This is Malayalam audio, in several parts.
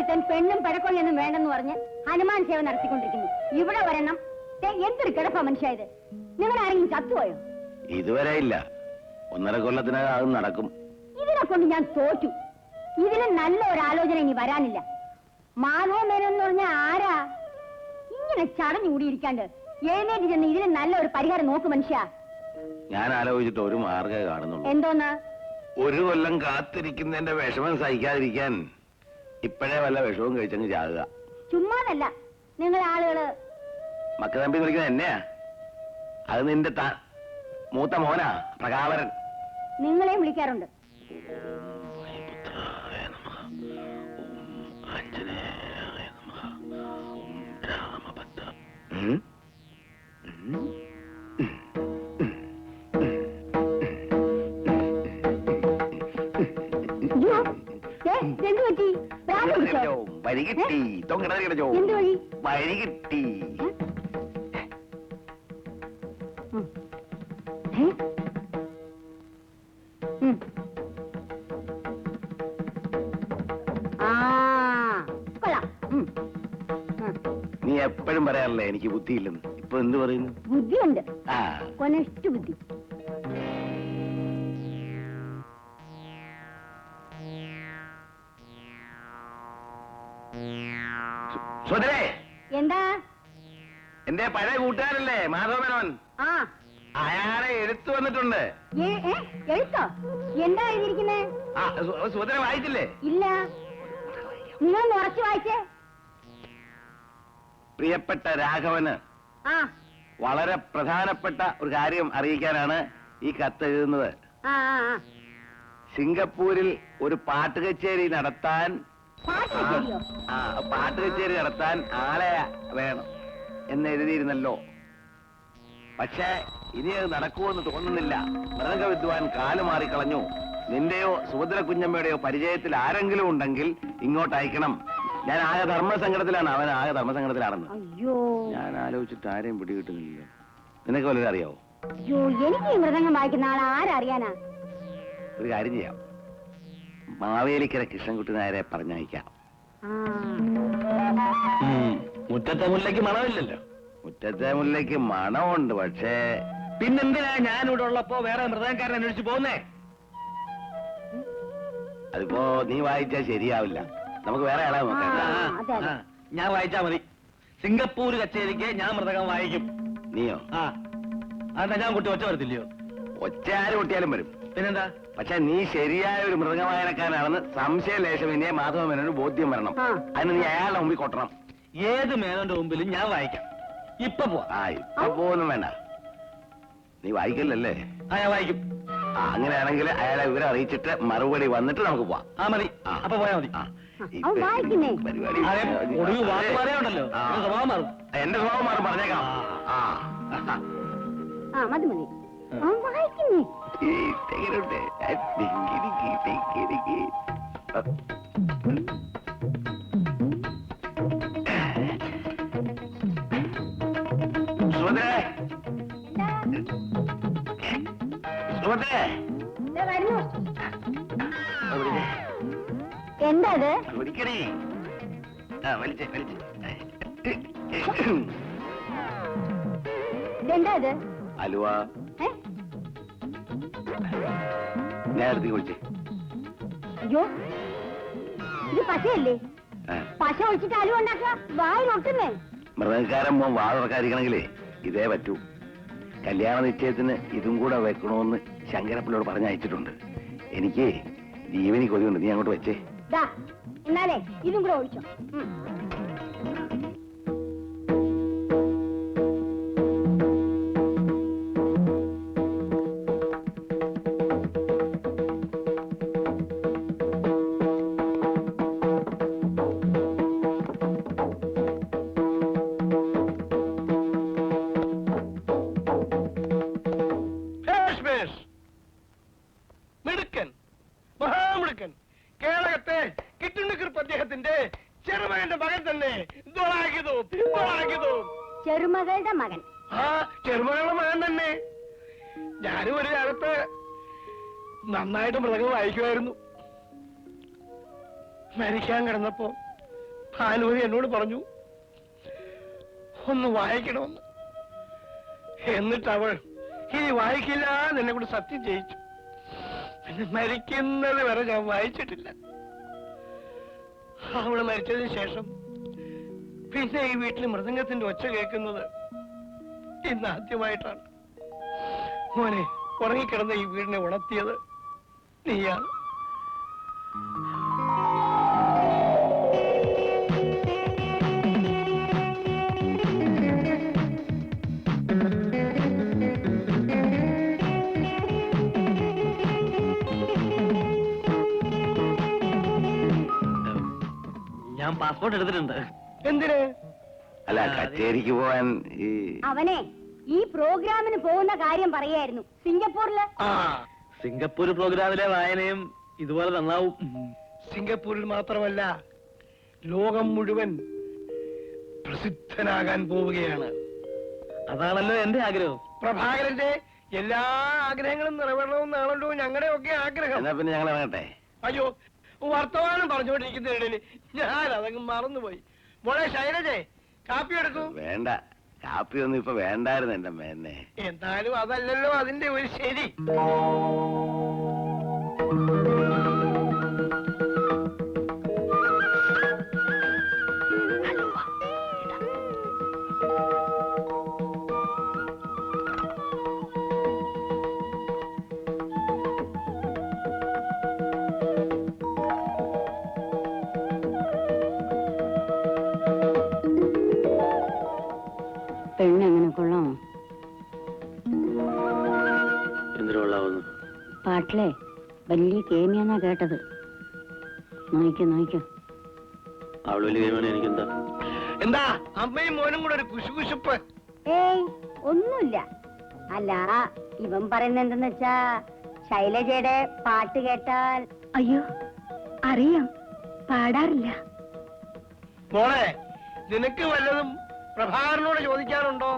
ഒരുത്തൻ പെണ്ണും പടക്കൊള്ളിയൊന്നും വേണ്ടെന്ന് പറഞ്ഞ് ഹനുമാൻ സേവ നടത്തിക്കൊണ്ടിരിക്കുന്നു. ഇവിടെ വരണം. എന്തൊരു കിടപ്പാ മനുഷ്യ ഇത്. നിങ്ങൾ ആരെങ്കിലും ചത്തുപോയോ? ഇതുവരെ ഇല്ല. 1.5 കൊല്ലത്തിനകം അത് നടക്കും. ഇതിനെ കൊണ്ട് ഞാൻ തോറ്റു. ഇതിന് നല്ല ഒരു ആലോചന ഇനി വരാനില്ല. മാധവ മേനോൻ എന്ന് പറഞ്ഞ ആരാ? ഇങ്ങനെ ചടഞ്ഞുകൂടിയിരിക്കാണ്ട് എഴുന്നേറ്റ് ചെന്ന് ഇതിന് നല്ല ഒരു പരിഹാരം നോക്ക് മനുഷ്യ. ഞാൻ ആലോചിച്ചിട്ട് ഒരു മാർഗ്ഗമേ കാണുന്നുള്ളൂ. എന്തോന്ന്? 1 കൊല്ലം കാത്തിരിക്കുന്നതിന്റെ വിഷമം സഹിക്കാതിരിക്കാൻ ഇപ്പോഴേ വല്ല വിഷവും കഴിച്ചങ്ങ് ചാകുക. ചുമ്മാതല്ല. നിങ്ങൾ ആളുകള് മക്ക തമ്പി വിളിക്കുന്നത് എന്നെയാ. അത് നിന്റെ മൂത്ത മോനാ പ്രകാവരൻ. നിങ്ങളെയും വിളിക്കാറുണ്ട്. വഴി കിട്ടി. വഴി കിട്ടി. നീ എപ്പോഴും പറയാറില്ലേ എനിക്ക് ബുദ്ധിയില്ലെന്ന്. ഇപ്പൊ എന്ത് പറയുന്നു? ബുദ്ധിയുണ്ട്. കൊനഷ്ട ബുദ്ധി. എന്താ? എന്റെ പഴയ കൂട്ടുകാരല്ലേ മാധവ മേനോൻ. അയാളെ എഴുത്തു വന്നിട്ടുണ്ട്. എഴുത്തോ? എന്താ എഴുതിയിരിക്കുന്നേ? സുഭദ്ര വായിച്ചില്ലേ? ഇല്ല. നിങ്ങൾ ഉറച്ചു വായിച്ചേ. പ്രിയപ്പെട്ട രാഘവന് വളരെ പ്രധാനപ്പെട്ട ഒരു കാര്യം അറിയിക്കാനാണ് ഈ കത്ത് എഴുതുന്നത്. സിംഗപ്പൂരിൽ ഒരു പാട്ട് കച്ചേരി നടത്താൻ ആളെ വേണം എന്ന് എഴുതിയിരുന്നല്ലോ. പക്ഷേ ഇനി അത് നടക്കുമെന്ന് തോന്നുന്നില്ല. മൃദംഗ വിദ്വാൻ കാലുമാറിക്കളഞ്ഞു. നിന്റെയോ സുഭദ്ര കുഞ്ഞമ്മയുടെയോ പരിചയത്തിൽ ആരെങ്കിലും ഉണ്ടെങ്കിൽ ഇങ്ങോട്ട് അയക്കണം. ഞാൻ ആകെ ധർമ്മസങ്കടത്തിലാണ്. അവൻ ആകെ ധർമ്മസങ്കടത്തിലാണെന്ന്. ഞാൻ ആലോചിച്ചിട്ട് ആരെയും പിടികിട്ടുന്നില്ല. നിനക്ക് വല്ലതും അറിയാവോ? എനിക്ക് മൃദംഗം വായിക്കുന്ന ആളെ ആരറിയാനാ? ഒരു കാര്യം ചെയ്യാം. മാവേലിക്കര കൃഷ്ണൻകുട്ടി നായരെ പറഞ്ഞയക്കാം. മുറ്റത്തെ മുല്ലയ്ക്ക് മണമില്ലല്ലോ. മുറ്റത്തെ മുല്ലയ്ക്ക് മണമുണ്ട്. പക്ഷേ പിന്നെന്തിനാ ഞാനിവിടെ ഉള്ളപ്പോ വേറെ മൃദംഗക്കാരൻ അന്വേഷിച്ചു പോകുന്നേ? അതിപ്പോ നീ വായിച്ചാൽ ശരിയാവില്ല. നമുക്ക് വേറെ ആളെ നോക്കാം. ഞാൻ വായിച്ചാ മതി. സിംഗപ്പൂർ കച്ചേരിക്ക് ഞാൻ മൃദംഗം വായിക്കും. നീയോ? അതെന്താ ഞാൻ കുട്ടി ഒച്ച വരത്തില്ലയോ? ഒച്ച ആര് പൊട്ടിയാലും വരും. പിന്നെന്താ? പക്ഷെ നീ ശരിയായ ഒരു മൃദംഗ വായനക്കാരനാണെന്ന് സംശയലേശം ഇനി മാധവ മേനോന് ബോധ്യം വരണം. അതിന് നീ അയാളുടെ മുമ്പിൽ കൊട്ടണം. ഏത് മേനോന്റെ മുമ്പിലും ഞാൻ വായിക്കാം. ഇപ്പൊ പോവാ. ഇപ്പൊ പോകുന്നു വേണ്ട. നീ വായിക്കില്ലല്ലേ? ഞാൻ വായിക്കും. അങ്ങനെയാണെങ്കിൽ അയാളെ വിവരം അറിയിച്ചിട്ട് മറുപടി വന്നിട്ട് നമുക്ക് പോവാം. മതി. അപ്പൊ പോയാ മതി. പരിപാടി പറയാനുണ്ടല്ലോ. സ്വഭാവം മാറും. എന്റെ സ്വഭാവം മാറും. പറഞ്ഞേക്കാം. മതി മതി. വായിക്കുന്നേ. എന്താ എന്താ അലുവ നേരത്തെ കുറിച്ച്. അയ്യോ, ഇത് പശയല്ലേ? പശ ഒഴിച്ചിട്ട് അലുവ ഉണ്ടാക്കുക. വായിലൊട്ടുന്നേ. മൃഗക്കാരൻ വാ തുറക്കാതിരിക്കണമെങ്കിലേ ഇതേ പറ്റൂ. കല്യാണ നിശ്ചയത്തിന് ഇതും കൂടെ വെക്കണമെന്ന് ശങ്കരപ്പിള്ളയോട് പറഞ്ഞയച്ചിട്ടുണ്ട്. എനിക്ക് ജീവനി കൊതിയുണ്ട്. നീ അങ്ങോട്ട് വെച്ചേ. എന്നാലേ ഇതും കൂടെ ഒഴിച്ചോ. മിടുക്കൻ, മഹാമിടുക്കൻ. കേരളത്തെ കിട്ടുണ്ണിക്കുറിപ്പ് അദ്ദേഹത്തിന്റെ ചെറുമകന്റെ മകൻ തന്നെ. ചെറുമകളുടെ മകൻ. ചെറുമകളുടെ മകൻ തന്നെ. ഞാനും ഒരു കാലത്ത് നന്നായിട്ട് മൃഗം വായിക്കുമായിരുന്നു. മരിക്കാൻ കിടന്നപ്പോ ഭാനുമതി എന്നോട് പറഞ്ഞു ഒന്ന് വായിക്കണമെന്ന്. എന്നിട്ട് അവൾ ഇനി വായിക്കില്ല എന്നെ കൂടെ സത്യം ചെയ്യിച്ചു. പിന്നെ മരിക്കുന്നത് വരെ ഞാൻ വായിച്ചിട്ടില്ല. അവള് മരിച്ചതിന് ശേഷം പിന്നെ ഈ വീട്ടിൽ മൃദംഗത്തിന്റെ ഒച്ച കേൾക്കുന്നത് ഇന്ന് ആദ്യമായിട്ടാണ്. മോനെ, ഉറങ്ങിക്കിടന്ന ഈ വീടിനെ ഉണർത്തിയത് നീയാണ്. ഞാൻ പാസ്പോർട്ട് എടുത്തിട്ടുണ്ട്. എന്തിന്? അല്ല, കച്ചേരിക്ക് പോവാൻ. ഈ അവനെ ഈ പ്രോഗ്രാമിന് പോകുന്ന കാര്യം പറയായിരുന്നു. സിംഗപ്പൂരില്. സിംഗപ്പൂർ പ്രോഗ്രാമിലെ വായനയും ഇതുപോലെ നന്നാവും. സിംഗപ്പൂരിൽ മാത്രമല്ല, ലോകം മുഴുവൻ പ്രസിദ്ധനാകാൻ പോവുകയാണ്. അതാണല്ലോ എന്റെ ആഗ്രഹം. പ്രഭാകരന്റെ എല്ലാ ആഗ്രഹങ്ങളും നിറവേറണമെന്നാണല്ലോ ഞങ്ങളുടെ ഒക്കെ ആഗ്രഹം. എന്നാ പിന്നെ ഞങ്ങൾ ഇറങ്ങട്ടെ. അയ്യോ, വർത്തമാനം പറഞ്ഞുകൊണ്ടിരിക്കുന്നതിനിടയിൽ ഞാൻ അതങ്ങ് മറന്നുപോയി. മോളെ ശൈലജേ, കാപ്പി എടുക്കൂ. വേണ്ട, കാപ്പിയൊന്നും ഇപ്പൊ വേണ്ടായിരുന്നു എന്റെ മേന്നെ. എന്നാലും അതല്ലല്ലോ അതിന്റെ ഒരു ശരി. പെണ്ണെങ്ങനെ കൊള്ളാമോ? എന്തിനു കൊള്ളാവുന്നു? പാട്ടിലെ വലിയ കേമിയാന്നാ കേട്ടത്. നോയിക്കോ. അവള് വലിയ കേമാണ്. എനിക്കെന്താ? എന്താ അമ്മയും മോനും കൂടെ ഒരു കുശുകുശുപ്പ്? ഏയ്, ഒന്നുമില്ല. അല്ല, ഇവൻ പറയുന്നത് എന്തെന്ന് വെച്ചാ ശൈലജയുടെ പാട്ട് കേട്ടാൽ. അയ്യോ, അറിയാം, പാടാറില്ല. മോളെ, നിനക്ക് വല്ലതും പ്രഭാകരനോട് ചോദിക്കാനുണ്ടോ?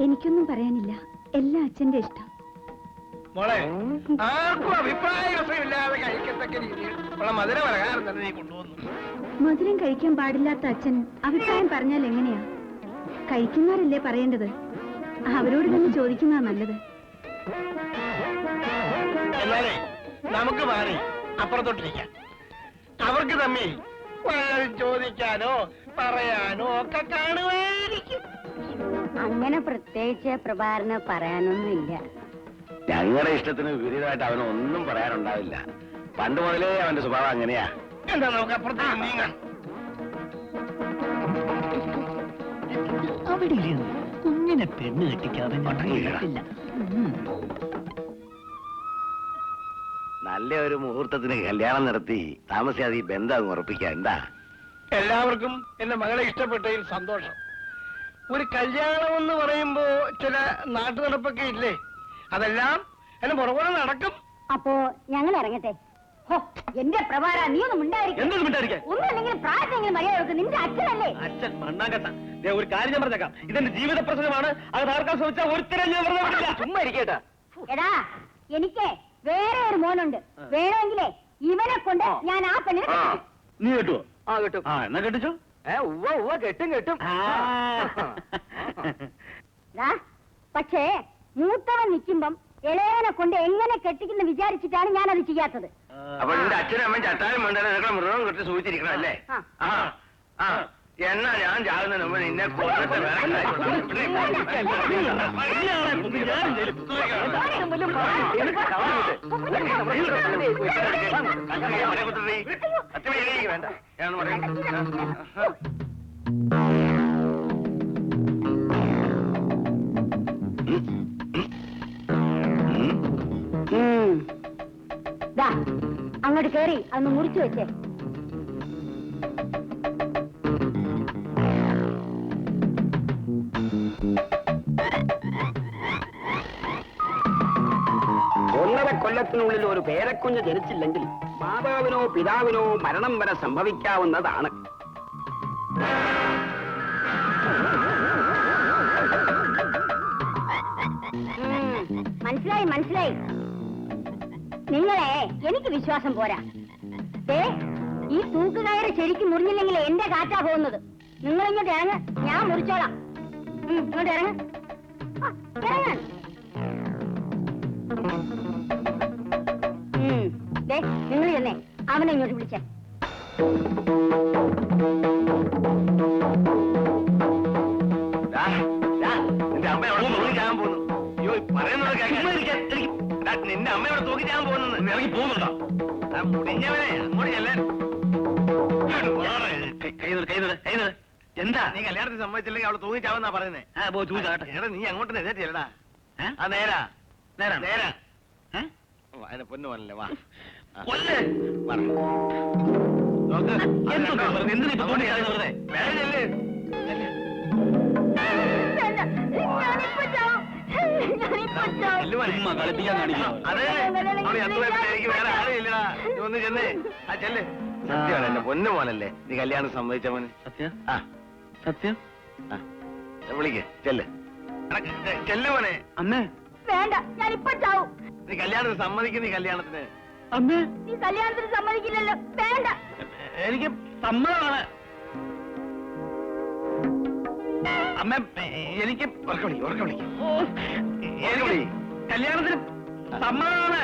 എനിക്കൊന്നും പറയാനില്ല, എല്ലാം അച്ഛന്റെ ഇഷ്ടം. മോളെ, ആർക്കും അഭിപ്രായ വിഷയമില്ലാതെ കഴിക്കത്തക്ക രീതിയിൽ ഉള്ള മധുര പലഹാരം തന്നെ നീ കൊണ്ടുവന്നു. മധുരം കഴിക്കാൻ പാടില്ലാത്ത അച്ഛൻ അഭിപ്രായം പറഞ്ഞാൽ എങ്ങനെയാ? കഴിക്കുന്നവരല്ലേ പറയേണ്ടത്. അവരോട് തന്നെ ചോദിക്കുന്നതാ നല്ലത്. എന്നാലേ നമുക്ക് മാറി അപ്പുറത്തോട്ടിരിക്കാം. അവർക്ക് തമ്മിൽ വല്ലതും ചോദിക്കാനോ പറയാനോ ഒക്കെ കാണുമായിരിക്കും. അങ്ങനെ പ്രത്യേകിച്ച് പ്രഭാകരന് പറയാനൊന്നുമില്ല. ഞങ്ങളുടെ ഇഷ്ടത്തിന് വിപരീതമായിട്ട് അവനൊന്നും പറയാനുണ്ടാവില്ല. പണ്ട് മുതലേ അവന്റെ സ്വഭാവം അങ്ങനെയാ. എന്താ നമുക്ക് അപ്പുറത്തേക്ക് നീങ്ങാം. അവിടെ കുഞ്ഞിനെ പെണ്ണ് കെട്ടിക്കാതെ നല്ല ഒരു മുഹൂർത്തത്തിന് കല്യാണം നടത്തി താമസിയാതെ ഈ ബന്ധം അങ്ങ് ഉറപ്പിക്കാം. എന്താ? എല്ലാവർക്കും എന്റെ മകളെ ഇഷ്ടപ്പെട്ടതിൽ സന്തോഷം. ഒരു കല്യാണം എന്ന് പറയുമ്പോ ചില നാട്ടു നടപ്പൊക്കെ ഇല്ലേ, അതെല്ലാം എന്നെ പുറകെ നടക്കും. അപ്പോ ഞങ്ങൾ ഇറങ്ങട്ടെ. എന്റെ പ്രഭാര, നീ ഒന്നും ഉണ്ടായിരിക്കും. ഒന്നല്ലെങ്കിൽ പ്രായത്തെങ്കിലും മര്യാദ. നിന്റെ അച്ഛനല്ലേ? അച്ഛൻ മണ്ണാങ്കട്ട. ഒരു കാര്യം ഞാൻ പറഞ്ഞേക്കാം, ഇതെന്റെ ജീവിത പ്രശ്നമാണ്. അത് ആർക്കാൻ ശ്രമിച്ചാൽ ഒരുത്തരം ഞാൻ വെറുതെ വിടില്ല. ചുമ്മാ ഇരിക്കട്ടാ. എടാ, എനിക്ക് വേറെ ഒരു മോനുണ്ട്. വേണമെങ്കിലേ ഇവനെ കൊണ്ട് ഞാൻ ആ പെണ്ണിനെ കെട്ടിക്കും. നീ കെട്ടുവോ? ആ കിട്ടും. എന്നാ കെട്ടിച്ചോ. കെട്ടും. പക്ഷേ മൂത്തവൻ നിൽക്കുമ്പം ഇളയവനെ കൊണ്ട് എങ്ങനെ കെട്ടിക്കുന്ന വിചാരിച്ചിട്ടാണ് ഞാൻ അത് ചെയ്യാത്തത്. അപ്പൊ നിന്റെ അച്ഛനും അമ്മയും ചട്ടാനും വേണ്ട നിങ്ങളെ മൃഗം കെട്ടി സൂചിച്ചിരിക്കണം അല്ലേ? എന്നാ ഞാൻ ചാകുന്നതിന് മുമ്പ് നിന്നെ കൊന്നിട്ട് വേണ്ട. അങ്ങോട്ട് കേറി അന്ന് മുറിച്ചു വെച്ചേ. കൊല്ലത്തിനുള്ളിൽ ഒരു പേരക്കുഞ്ഞ് ജനിച്ചില്ലെങ്കിൽ മാതാവിനോ പിതാവിനോ മരണം വരെ സംഭവിക്കാവുന്നതാണ്. മനസ്സിലായി. നിങ്ങളെ എനിക്ക് വിശ്വാസം പോരാ. ഈ തൂക്കുകയറ് ശരിക്കും മുറിഞ്ഞില്ലെങ്കിൽ എന്റെ കാറ്റാ പോകുന്നത്. നിങ്ങൾ ഇങ്ങോട്ട് ഇറങ്ങ, ഞാൻ മുറിച്ചോളാം. ഇങ്ങോട്ട് ഇറങ്ങ, ഇറങ്ങാൻ. നിങ്ങൾ ചെന്നേ അവനെ ഇങ്ങോട്ട് വിളിച്ചേ. നിന്റെ അമ്മയോട് തൂക്കിച്ചാകാൻ പോകുന്നു. അയ്യോ പറയുന്നത് നിന്റെ അമ്മയോട് തൂക്കിച്ചാകാൻ പോകുന്നു. ഇറങ്ങി പോകുന്നുണ്ടോ? മുടിഞ്ഞവനെ അങ്ങോട്ട് ചെല്ലാൻ. എന്താ നീ കല്യാണത്തിന് സമ്മതിച്ചില്ലെങ്കിൽ അവള് തൂങ്ങിച്ചാവെന്നാ പറയുന്നേ. എടാ നീ അങ്ങോട്ട് എഴുന്നേറ്റല്ലടാ. ആ നേരാ നേരാ നേരാ. അതിനെ പൊന്നു പോലല്ലേ. വാ കളിപ്പിക്കാൻ കാണിക്കും. അതെ എനിക്ക് വേറെ ആരും ഇല്ലടാ. നീ ഒന്ന് ചെന്നേ. ആ ചെല്ല്. സത്യമാണ് എന്റെ പൊന്നു മോനല്ലേ നീ കല്യാണം സമ്മതിച്ചവന്. സത്യം ആ സത്യം. വിളിക്ക് ചെല്ല്. ചെല്ല് മോനെ. അമ്മേ വേണ്ട, ഞാനിപ്പോ ചാവും. നീ കല്യാണത്തിന് സമ്മതിക്കും. നീ കല്യാണത്തിന് അമ്മേ നീ കല്യാണത്തിന് സമ്മതിക്കില്ലല്ലോ. വേണ്ട. എനിക്ക് സമ്മതമാണ്. അമ്മ എനിക്ക് ഉറക്കം വിളിക്കും. കല്യാണത്തിന് സമ്മതമാണ്.